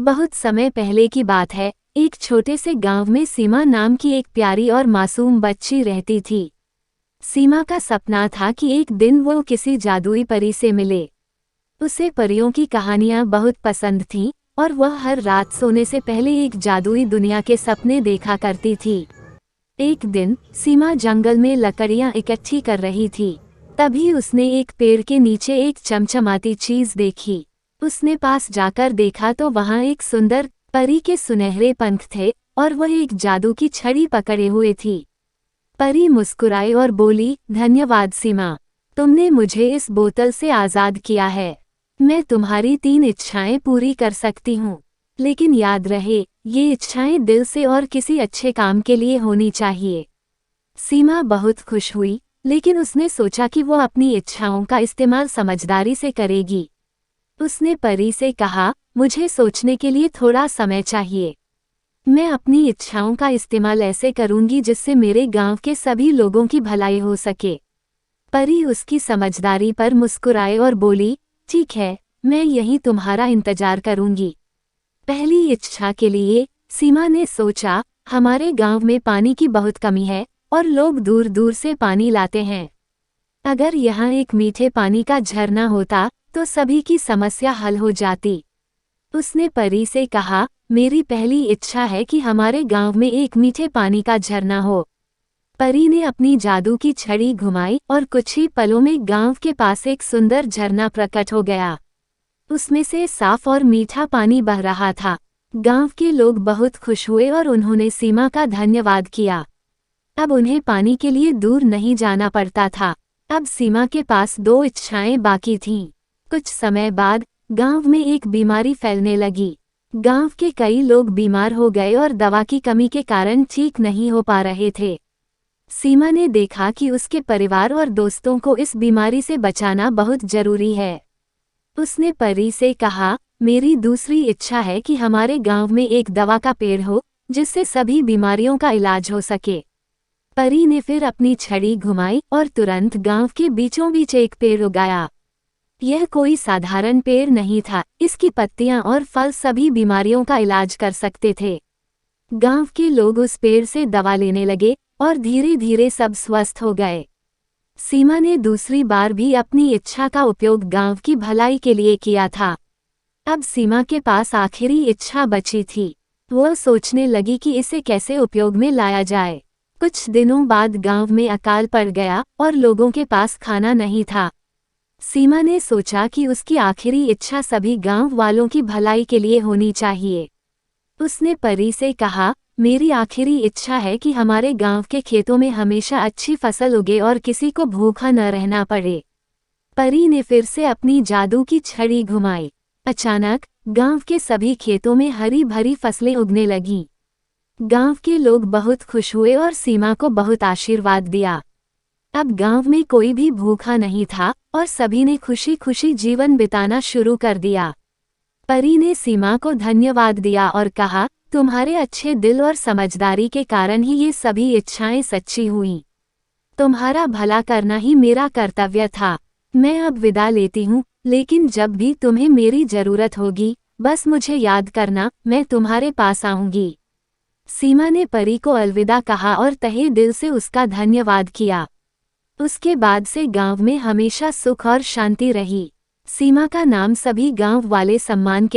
बहुत समय पहले की बात है। एक छोटे से गांव में सीमा नाम की एक प्यारी और मासूम बच्ची रहती थी। सीमा का सपना था कि एक दिन वो किसी जादुई परी से मिले। उसे परियों की कहानियां बहुत पसंद थीं और वह हर रात सोने से पहले एक जादुई दुनिया के सपने देखा करती थी। एक दिन सीमा जंगल में लकड़ियां इकट्ठी कर रही थी। तभी उसने एक पेड़ के नीचे एक चमचमाती चीज देखी। उसने पास जाकर देखा तो वहां एक सुंदर परी के सुनहरे पंख थे और वह एक जादू की छड़ी पकड़े हुए थी। परी मुस्कुराई और बोली, धन्यवाद सीमा, तुमने मुझे इस बोतल से आज़ाद किया है। मैं तुम्हारी 3 इच्छाएं पूरी कर सकती हूँ, लेकिन याद रहे ये इच्छाएं दिल से और किसी अच्छे काम के लिए होनी चाहिए। सीमा बहुत खुश हुई, लेकिन उसने सोचा कि वो अपनी इच्छाओं का इस्तेमाल समझदारी से करेगी। उसने परी से कहा, मुझे सोचने के लिए थोड़ा समय चाहिए। मैं अपनी इच्छाओं का इस्तेमाल ऐसे करूंगी जिससे मेरे गांव के सभी लोगों की भलाई हो सके। परी उसकी समझदारी पर मुस्कुराए और बोली, ठीक है, मैं यहीं तुम्हारा इंतजार करूंगी। पहली इच्छा के लिए सीमा ने सोचा, हमारे गांव में पानी की बहुत कमी है और लोग दूर दूर से पानी लाते हैं। अगर यहाँ एक मीठे पानी का झरना होता तो सभी की समस्या हल हो जाती। उसने परी से कहा, मेरी पहली इच्छा है कि हमारे गांव में एक मीठे पानी का झरना हो। परी ने अपनी जादू की छड़ी घुमाई और कुछ ही पलों में गांव के पास एक सुंदर झरना प्रकट हो गया। उसमें से साफ और मीठा पानी बह रहा था। गांव के लोग बहुत खुश हुए और उन्होंने सीमा का धन्यवाद किया। अब उन्हें पानी के लिए दूर नहीं जाना पड़ता था। अब सीमा के पास 2 इच्छाएं बाकी थीं। कुछ समय बाद गांव में एक बीमारी फैलने लगी। गांव के कई लोग बीमार हो गए और दवा की कमी के कारण ठीक नहीं हो पा रहे थे। सीमा ने देखा कि उसके परिवार और दोस्तों को इस बीमारी से बचाना बहुत जरूरी है। उसने परी से कहा, मेरी दूसरी इच्छा है कि हमारे गांव में एक दवा का पेड़ हो जिससे सभी बीमारियों का इलाज हो सके। परी ने फिर अपनी छड़ी घुमाई और तुरंत गांव के बीचों बीच एक पेड़ उगाया। यह कोई साधारण पेड़ नहीं था, इसकी पत्तियां और फल सभी बीमारियों का इलाज कर सकते थे। गांव के लोग उस पेड़ से दवा लेने लगे और धीरे धीरे सब स्वस्थ हो गए। सीमा ने दूसरी बार भी अपनी इच्छा का उपयोग गांव की भलाई के लिए किया था। अब सीमा के पास आखिरी इच्छा बची थी। वह सोचने लगी कि इसे कैसे उपयोग में लाया जाए। कुछ दिनों बाद गांव में अकाल पड़ गया और लोगों के पास खाना नहीं था। सीमा ने सोचा कि उसकी आखिरी इच्छा सभी गांव वालों की भलाई के लिए होनी चाहिए। उसने परी से कहा, मेरी आखिरी इच्छा है कि हमारे गांव के खेतों में हमेशा अच्छी फसल उगे और किसी को भूखा न रहना पड़े। परी ने फिर से अपनी जादू की छड़ी घुमाई। अचानक गांव के सभी खेतों में हरी भरी फसलें उगने लगीं। गांव के लोग बहुत खुश हुए और सीमा को बहुत आशीर्वाद दिया। अब गांव में कोई भी भूखा नहीं था और सभी ने खुशी खुशी जीवन बिताना शुरू कर दिया। परी ने सीमा को धन्यवाद दिया और कहा, तुम्हारे अच्छे दिल और समझदारी के कारण ही ये सभी इच्छाएं सच्ची हुईं। तुम्हारा भला करना ही मेरा कर्तव्य था। मैं अब विदा लेती हूँ, लेकिन जब भी तुम्हें मेरी जरूरत होगी बस मुझे याद करना, मैं तुम्हारे पास आऊंगी। सीमा ने परी को अलविदा कहा और तहे दिल से उसका धन्यवाद किया। उसके बाद से गांव में हमेशा सुख और शांति रही। सीमा का नाम सभी गांव वाले सम्मान के